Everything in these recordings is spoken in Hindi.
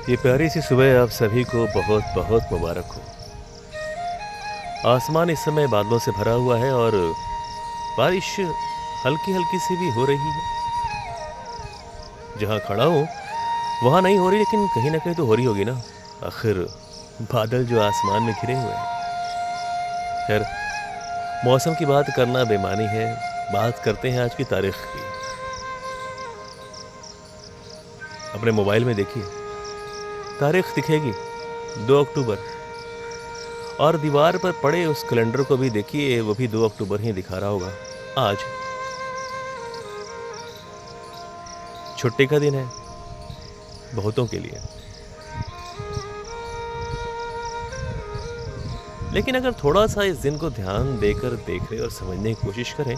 ये प्यारी सी सुबह आप सभी को बहुत बहुत मुबारक हो। आसमान इस समय बादलों से भरा हुआ है और बारिश हल्की हल्की सी भी हो रही है। जहाँ खड़ा हूँ वहाँ नहीं हो रही, लेकिन कहीं ना कहीं तो हो रही होगी ना। आखिर बादल जो आसमान में घिरे हुए हैं। खैर, मौसम की बात करना बेमानी है। बात करते हैं आज की तारीख की। अपने मोबाइल में देखिए, तारीख दिखेगी 2 अक्टूबर, और दीवार पर पड़े उस कैलेंडर को भी देखिए, वो भी 2 अक्टूबर ही दिखा रहा होगा। आज छुट्टी का दिन है बहुतों के लिए, लेकिन अगर थोड़ा सा इस दिन को ध्यान देकर देखने और समझने की कोशिश करें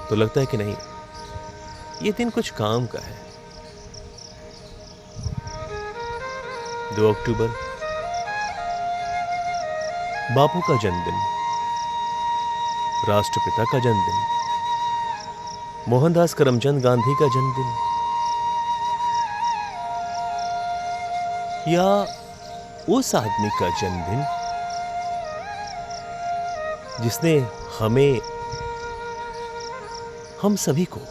तो लगता है कि नहीं, ये दिन कुछ काम का है। 2 अक्टूबर बापू का जन्मदिन, राष्ट्रपिता का जन्मदिन, मोहनदास करमचंद गांधी का जन्मदिन, या उस आदमी का जन्मदिन जिसने हमें, हम सभी को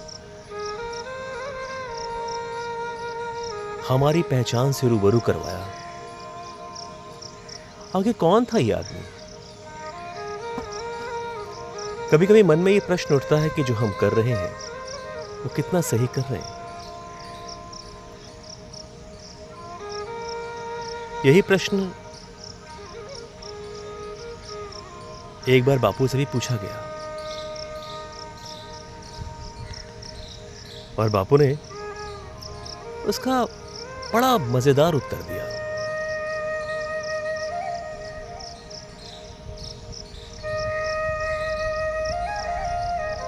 हमारी पहचान से रूबरू करवाया। आगे कौन था यह आदमी? कभी कभी मन में यह प्रश्न उठता है कि जो हम कर रहे हैं वो कितना सही कर रहे हैं। यही प्रश्न एक बार बापू से भी पूछा गया, और बापू ने उसका बड़ा मजेदार उत्तर दिया।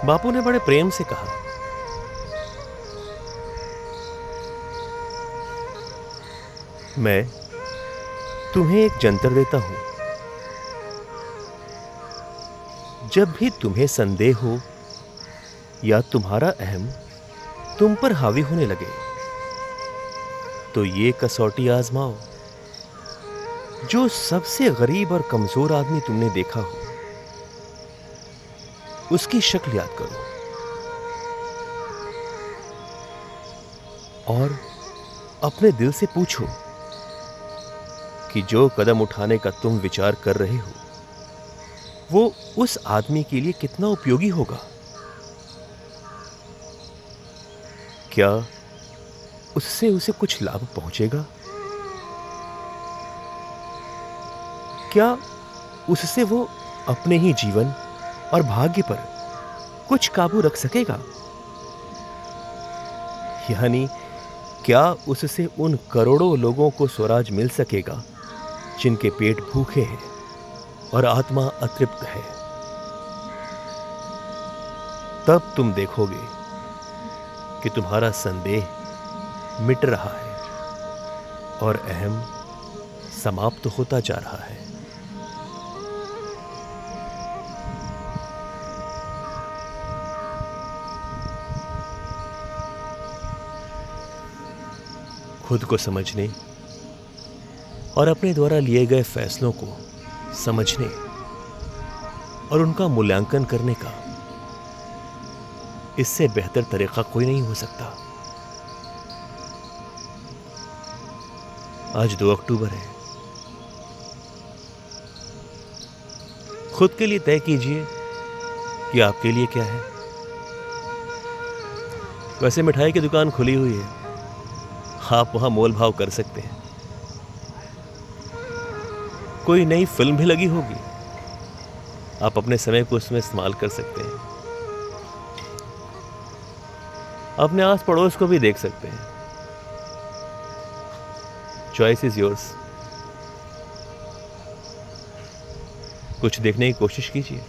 बापू ने बड़े प्रेम से कहा, मैं तुम्हें एक जंतर देता हूं। जब भी तुम्हें संदेह हो या तुम्हारा अहम तुम पर हावी होने लगे तो ये कसौटी आजमाओ। जो सबसे गरीब और कमजोर आदमी तुमने देखा हो उसकी शक्ल याद करो और अपने दिल से पूछो कि जो कदम उठाने का तुम विचार कर रहे हो वो उस आदमी के लिए कितना उपयोगी होगा। क्या उससे उसे कुछ लाभ पहुंचेगा? क्या उससे वो अपने ही जीवन और भाग्य पर कुछ काबू रख सकेगा? यानी क्या उससे उन करोड़ों लोगों को स्वराज मिल सकेगा जिनके पेट भूखे हैं और आत्मा अतृप्त है? तब तुम देखोगे कि तुम्हारा संदेह मिट रहा है और अहम समाप्त होता जा रहा है। खुद को समझने और अपने द्वारा लिए गए फैसलों को समझने और उनका मूल्यांकन करने का इससे बेहतर तरीका कोई नहीं हो सकता। आज 2 अक्टूबर है। खुद के लिए तय कीजिए कि आपके लिए क्या है। वैसे मिठाई की दुकान खुली हुई है, आप वहां मोल भाव कर सकते हैं। कोई नई फिल्म भी लगी होगी, आप अपने समय को उसमें इस्तेमाल कर सकते हैं। अपने आस पड़ोस को भी देख सकते हैं। Choice is yours. कुछ देखने की कोशिश कीजिए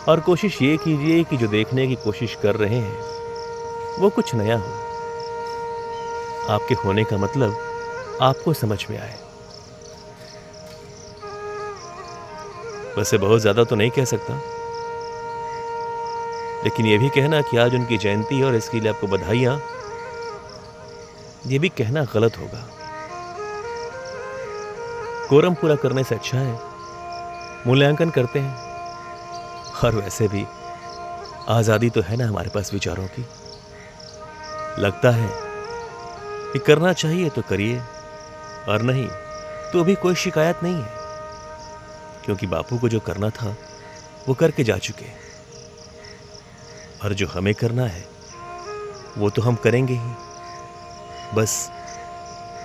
और कोशिश ये कीजिए कि जो देखने की कोशिश कर रहे हैं वो कुछ नया हो। आपके होने का मतलब आपको समझ में आए। वैसे बहुत ज्यादा तो नहीं कह सकता, लेकिन यह भी कहना कि आज उनकी जयंती है और इसके लिए आपको बधाइयां, ये भी कहना गलत होगा। कोरम पूरा करने से अच्छा है मूल्यांकन करते हैं। और वैसे भी आजादी तो है ना हमारे पास विचारों की। लगता है कि करना चाहिए तो करिए, और नहीं तो भी कोई शिकायत नहीं है, क्योंकि बापू को जो करना था वो करके जा चुके, और जो हमें करना है वो तो हम करेंगे ही। बस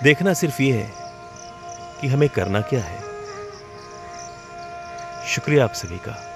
देखना सिर्फ ये है कि हमें करना क्या है। शुक्रिया आप सभी का।